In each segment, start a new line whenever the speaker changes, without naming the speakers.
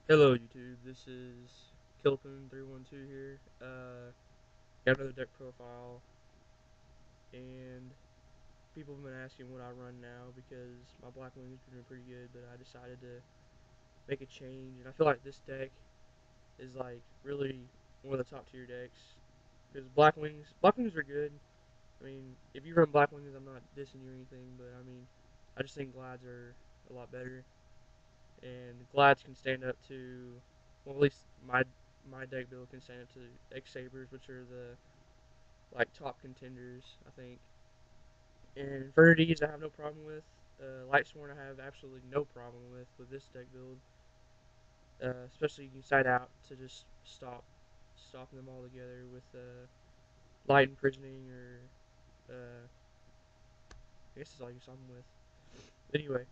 Hello YouTube, this is Kilpin312 here. Got another deck profile, and people have been asking what I run now because my Black Wings been doing pretty good, but I decided to make a change, and I feel like this deck is like really one of the top tier decks because Black Wings are good. I mean, if you run Black Wings, I'm not dissing you or anything, but I mean, I just think Glads are a lot better, and Glads can stand up to, well, at least my deck build can stand up to X Sabers, which are the like top contenders, I think. And infernities, I have no problem with. Lightsworn, I have absolutely no problem with this deck build. Especially you can side out to just stopping them all together with light imprisoning or I guess that's all you stop them with. Anyway,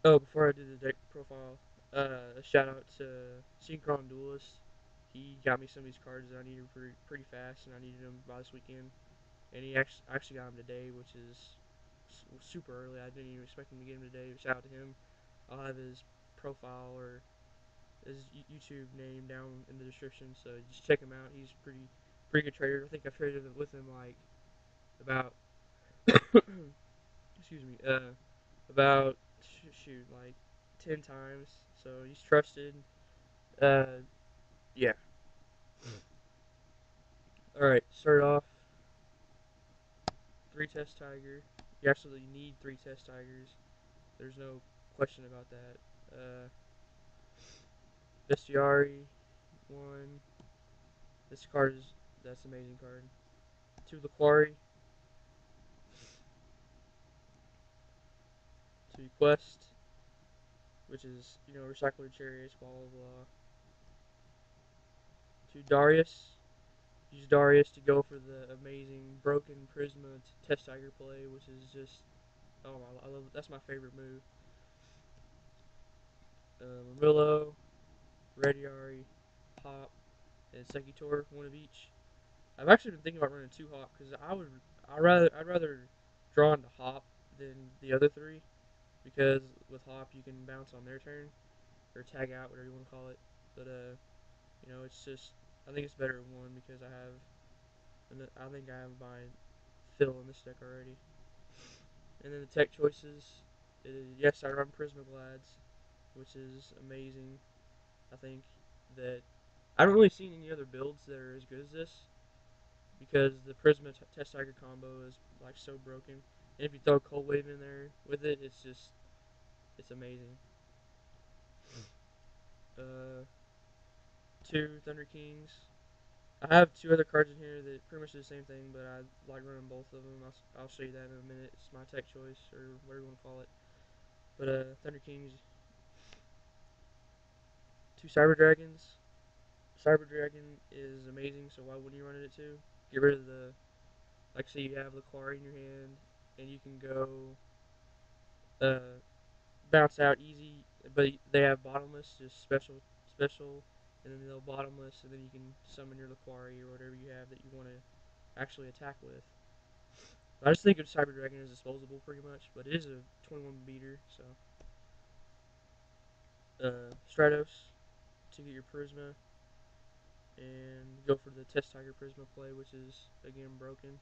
oh, before I do the deck profile, a shout out to SynchronDuelist. He got me some of these cards that I needed pretty fast, and I needed them by this weekend. And he actually got them today, which is super early. I didn't even expect him to get them today. Shout out to him. I'll have his profile or his YouTube name down in the description, so just check him out. He's pretty good trader. I think I've traded with him like about excuse me about shoot like 10 times. So he's trusted. Uh, yeah. All right. Start off 3 test tiger. You absolutely need 3 test tigers. There's no question about that. Bestiari, one. This card is that's an amazing card. 2 Laquari, 2 Quest, which is recycler chariots, blah blah blah. 2 Darius. Use Darius to go for the amazing broken Prisma test tiger play, which is just oh my, I love it. That's my favorite move. Murillo, Rediari, Hop, and Sekitor, one of each. I've actually been thinking about running 2 Hop because I'd rather draw into Hop than the other three because with Hop you can bounce on their turn or tag out, whatever you want to call it. But it's just I think it's better at one because I think I have my fill in this deck already. And then the tech choices, yes, I run Prisma Glads, which is amazing. I think that I haven't really seen any other builds that are as good as this because the Prisma Test Tiger combo is like so broken. And if you throw Cold Wave in there with it, it's amazing. Uh, 2 Thunder Kings. I have 2 other cards in here that pretty much do the same thing, but I like running both of them. I'll show you that in a minute. It's my tech choice or whatever you want to call it. But Thunder Kings, 2 Cyber Dragons. Cyber Dragon is amazing, so why wouldn't you run it too? Get rid of the like say you have Laquari in your hand, and you can go uh, bounce out easy, but they have bottomless, just special, and then they'll bottomless, and then you can summon your Laquari or whatever you have that you want to actually attack with. But I just think of Cyber Dragon as disposable pretty much, but it is a 21 beater, so Stratos to get your Prisma and go for the Test Tiger Prisma play, which is again broken.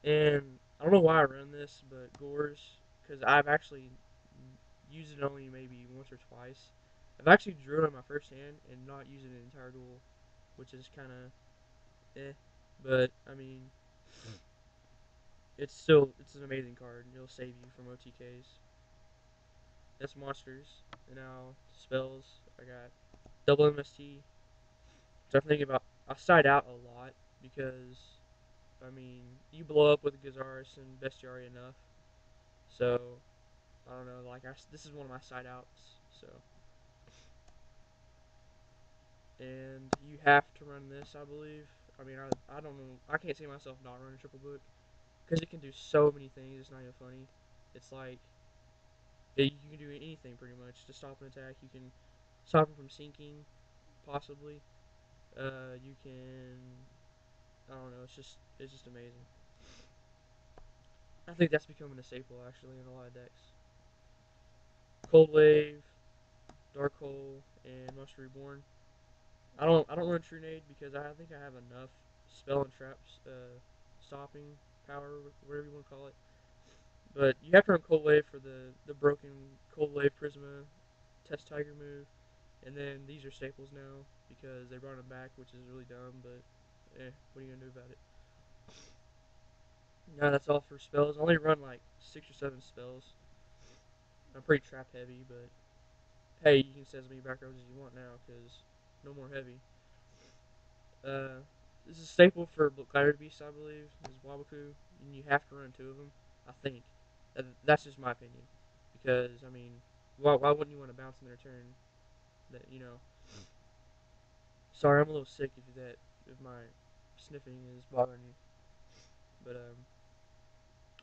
And I don't know why I run this, but Gores, because I've actually used it only maybe once or twice. I've actually drew it on my first hand and not used it in an entire duel, which is kind of eh. But I mean, it's an amazing card. It'll save you from OTKs. That's monsters. And now spells. I got double MST. So I'm thinking about I side out a lot because I mean you blow up with Gazaris and Bestiary enough. So I don't know. This is one of my side outs. So and you have to run this, I believe. I mean, I don't know. I can't see myself not running triple book because it can do so many things. It's not even funny. It's like you can do anything pretty much to stop an attack. You can stop him from sinking, possibly. You can. I don't know. It's just amazing. I think that's becoming a staple actually in a lot of decks. Cold Wave, Dark Hole, and Monster Reborn. I don't run Trunade because I think I have enough spell and traps stopping power, whatever you want to call it. But you have to run Cold Wave for the broken Cold Wave Prisma Test Tiger move, and then these are staples now because they brought them back, which is really dumb. But what are you gonna do about it? No, that's all for spells. I only run like 6 or 7 spells. I'm pretty trap heavy, but hey, you can set as many back rows as you want now because no more heavy. Uh, this is a staple for Gladiator Beasts, I believe. Is Wabaku, and you have to run 2 of them. I think that's just my opinion, because I mean, why wouldn't you want to bounce in their turn? That you know. Sorry, I'm a little sick if my sniffing is bothering you. But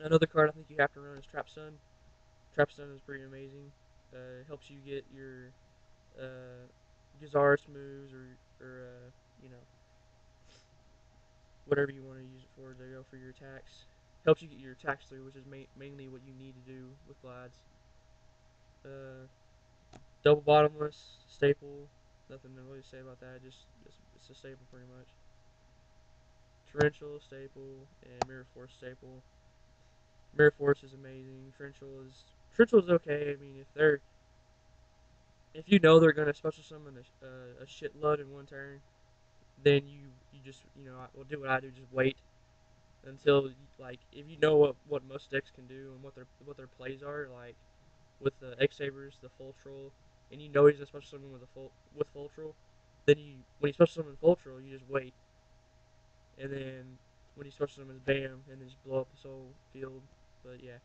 another card I think you have to run is Trap Stun. Trap Stun is pretty amazing. It helps you get your uh, Gazarus moves or you know whatever you want to use it for to go for your attacks. Helps you get your attacks through, which is mainly what you need to do with glides. Uh, Double bottomless staple. Nothing to really say about that. Just it's a staple pretty much. Torrential staple and Mirror Force staple. Mirror Force is amazing. Torrential is okay. I mean, if you know they're gonna special summon a shitload in one turn, then you just will do what I do. Just wait until like if you know what most decks can do and what their plays are like with the X Sabers, the Full Troll, and you know he's gonna special summon with Full Troll, then when he special summons Full Troll, you just wait, and then when he special summons Bam, and then just blow up his whole field. But yeah,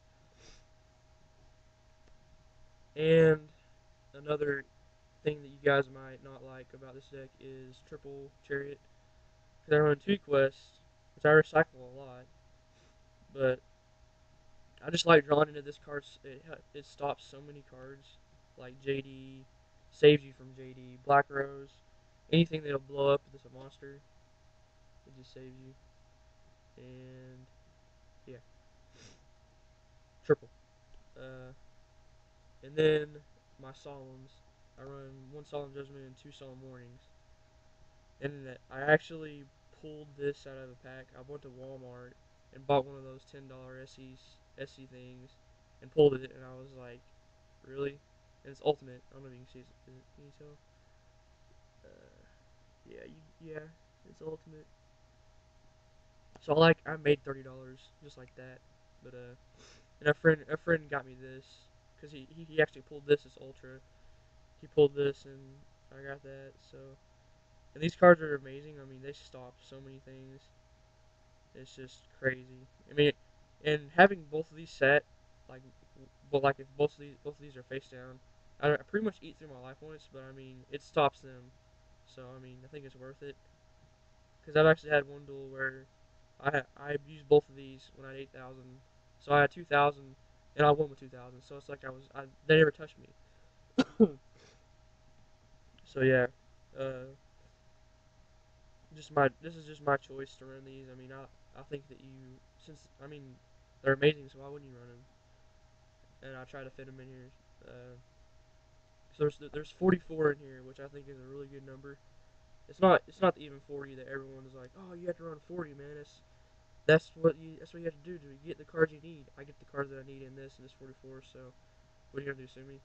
and another thing that you guys might not like about this deck is triple Chariot. Because I run 2 quests, which I recycle a lot, but I just like drawing into this card. It stops so many cards, like JD, saves you from JD, Black Rose, anything that'll blow up with a monster. It just saves you, and yeah, triple. Uh, and then my solemns, I run 1 solemn judgment and 2 solemn warnings, and I actually pulled this out of a pack. I went to Walmart and bought one of those $10 SE things, and pulled it, and I was like, really? And it's ultimate. I don't know if you can see it. Can you tell? Uh, yeah, it's ultimate. So I made $30 just like that. But and a friend got me this because he actually pulled this as ultra. He pulled this and I got that. So and these cards are amazing. I mean they stop so many things. It's just crazy. I mean, and having both of these set, like, but like if both of these are face down, I pretty much eat through my life points. But I mean, it stops them. So I mean, I think it's worth it. Because I've actually had one duel where I used both of these when I had 8,000. So I had 2,000, and I won with 2,000. So it's like they never touched me. So yeah, uh, this is just my choice to run these. I mean, I think that since I mean they're amazing, so why wouldn't you run them? And I try to fit them in here. So there's 44 in here, which I think is a really good number. It's not the even 40 that everyone's like, oh, you have to run 40, man. That's what you have to do to get the cards you need. I get the cards that I need in this 44. So what are you gonna do, sue me?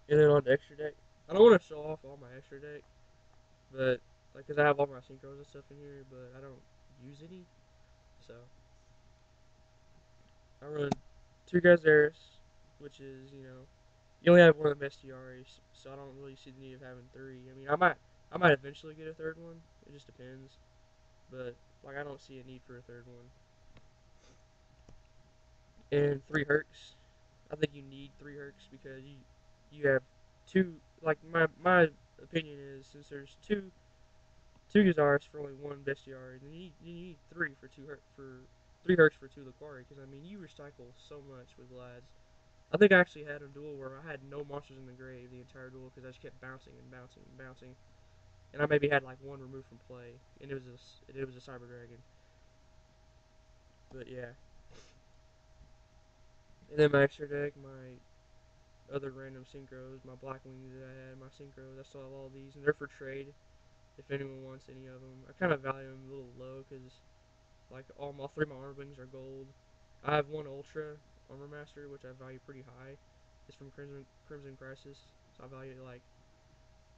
And then on the extra deck, I don't want to show off all my extra deck, but like, cause I have all my synchros and stuff in here, but I don't use any. So I run 2 Gazaris, which is you only have one of the best TRAs, so I don't really see the need of having 3. I mean, I might eventually get a third one. It just depends, but like I don't see a need for a third one. And 3 Hercs. I think you need 3 Hercs because you have two. Like my opinion is since there's two Gazaris for only one bestiary, then you need 3 Hercs for 2 Laquari because I mean you recycle so much with Glads. I think I actually had a duel where I had no monsters in the grave the entire duel because I just kept bouncing and bouncing and bouncing, and I maybe had like one removed from play, and it was a Cyber Dragon. But yeah, and then my extra deck, other random synchros, my black wings that I had, my synchros. I still have all these, and they're for trade if anyone wants any of them. I kind of value them a little low because like all my three of my armor wings are gold. I have one ultra armor master which I value pretty high. It's from Crimson Crisis, so I value it like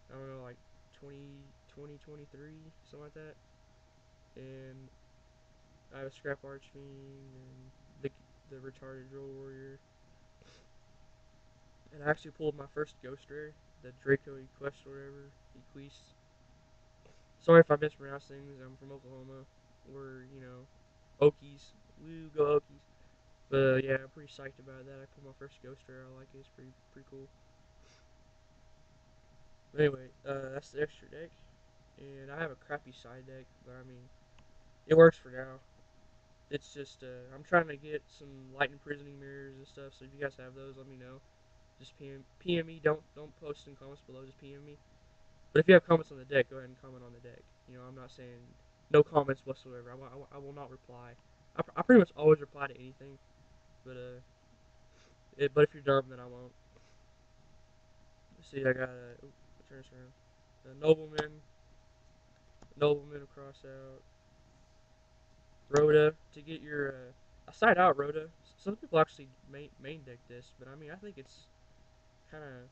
I don't know like 23 something like that. And I have a scrap archfiend and the retarded drill warrior. And I actually pulled my first ghost rare, the Draco Equest or whatever, Equest. Sorry if I mispronounce things. I'm from Oklahoma. We're, Okies. Woo, go Okies. But yeah, I'm pretty psyched about that. I pulled my first ghost rare. I like it. It's pretty cool. But anyway, that's the extra deck. And I have a crappy side deck, but I mean, it works for now. It's just, I'm trying to get some light imprisoning mirrors and stuff, so if you guys have those, let me know. Just PM me. Don't post in comments below. Just PM me. But if you have comments on the deck, go ahead and comment on the deck. I'm not saying no comments whatsoever. I will not reply. I pretty much always reply to anything. But but if you're dumb, then I won't. Let's see, I got turn this around. A nobleman cross out. Rhoda to get your a side out Rhoda. Some people actually main deck this, but I mean I think it's kind of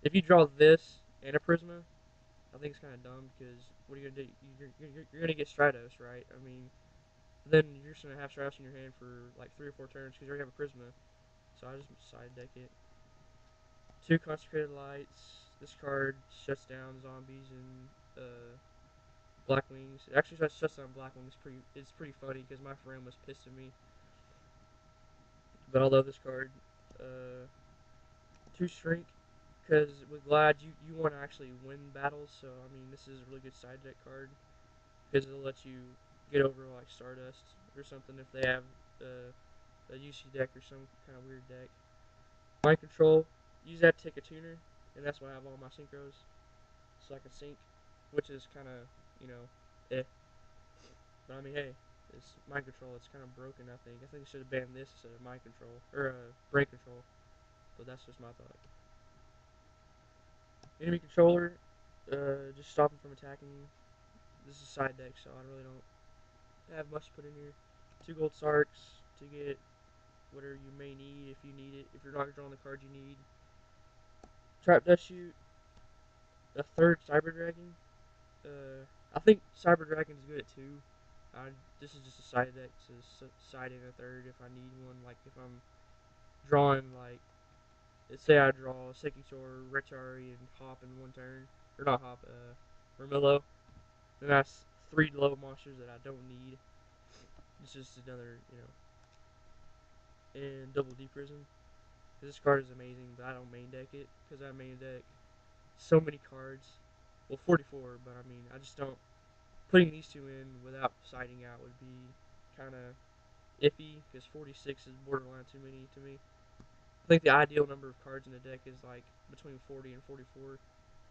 if you draw this and a Prisma, I think it's kind of dumb because what are you gonna do? You're gonna get Stratos, right? I mean, then you're just gonna have Stratos in your hand for like 3 or 4 turns because you already have a Prisma. So I just side deck it. 2 Consecrated Lights. This card shuts down zombies and Black Wings. It actually shuts down Black Wings. It's pretty funny because my friend was pissed at me. But I love this card. 2 Shrink. Because with Glad, you want to actually win battles. So, I mean, this is a really good side deck card. Because it'll let you get over, like, Stardust or something if they have a UC deck or some kind of weird deck. Mind Control. Use that to take a tuner. And that's why I have all my synchros. So I can sync. Which is kind of, eh. But I mean, hey, it's mind control. It's kind of broken. I think it should have banned this instead of mind control or brain control. But that's just my thought. Enemy controller, just stop him from attacking. This is a side deck, so I really don't have much to put in here. 2 gold sarks to get whatever you may need if you need it. If you're not drawing the cards you need. Trap Dust Shoot, a 3rd Cyber Dragon. I think Cyber Dragon's good at 2. This is just a side deck, so side in a 3rd if I need one. Like if I'm drawing like, let's say I draw Sekitor, Retari, and Hop in 1 turn, or not Hop, Remillo. Then that's 3 low monsters that I don't need. It's just another, and double D prison. This card is amazing, but I don't main deck it because I main deck so many cards. Well, 44, but I mean, I just don't. Putting these 2 in without siding out would be kind of iffy because 46 is borderline too many to me. I think the ideal number of cards in the deck is like between 40 and 44.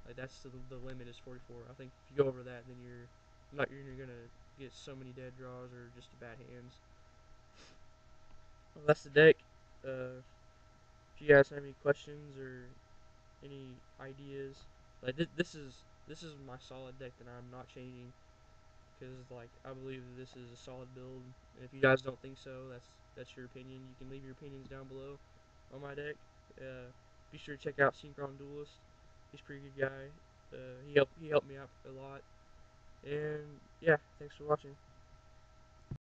Like that's the limit is 44. I think if you go over that, then you're gonna get so many dead draws or just bad hands. Well, that's the deck. If you guys have any questions or any ideas, like this is my solid deck that I'm not changing because like I believe that this is a solid build. And if you guys don't think so, that's your opinion. You can leave your opinions down below on my deck. Be sure to check out SynchronDuelist. He's a pretty good guy. He helped me out a lot. And yeah, thanks for watching.